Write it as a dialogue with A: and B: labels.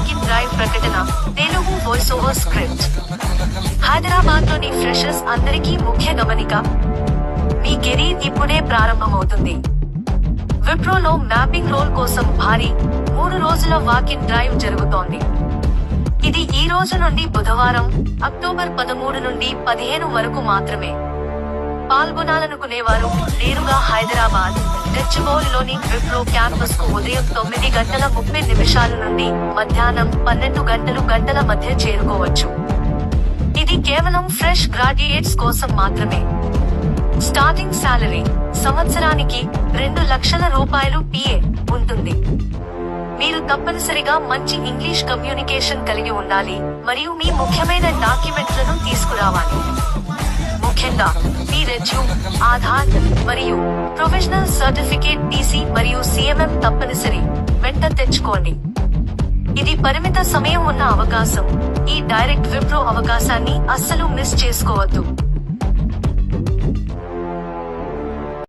A: Walk-in drive ప్రకటన, Telugu voice over script. Hyderabad లోని freshers అందరికీ ముఖ్య గమనిక, మీ కెరీర్ ఇప్పుడే ప్రారంభమవుతుంది. విప్రోలో మ్యాపింగ్ రోల్ కోసం భారీ 3 రోజుల వాకిన్ డ్రైవ్ జరుగుతోంది. ఇది ఈ రోజు నుండి బుధవారం, అక్టోబర్ 13 నుండి 15 వరకు మాత్రమే. పాల్గొనాలనుకునేవారు నేరుగా హైదరాబాద్ గచ్చిబౌలిలోని విప్రో క్యాంపస్ కు ఉదయం 9:30 నుండి మధ్యాహ్నం 12 గంటల మధ్య చేరుకోవచ్చు. ఇది కేవలం ఫ్రెష్ గ్రాడ్యుయేట్స్ కోసం మాత్రమే. స్టార్టింగ్ సాలరీ సంవత్సరానికి 2 లక్షల రూపాయలు PA ఉంటుంది. మీరు తప్పనిసరిగా మంచి ఇంగ్లీష్ కమ్యూనికేషన్ కలిగి ఉండాలి మరియు మీ ముఖ్యమైన డాక్యుమెంట్లను తీసుకురావాలి. ముఖ్యంగా మీ రెజ్యూమ్, ఆధార్ మరియు ప్రొఫెషనల్ సర్టిఫికేట్ TC మరియు CMM తప్పనిసరి వెంట తెచ్చుకోండి. ఇది పరిమిత సమయం ఉన్న అవకాశం. ఈ డైరెక్ట్ విప్రో అవకాశాన్ని అస్సలు మిస్ చేసుకోవద్దు.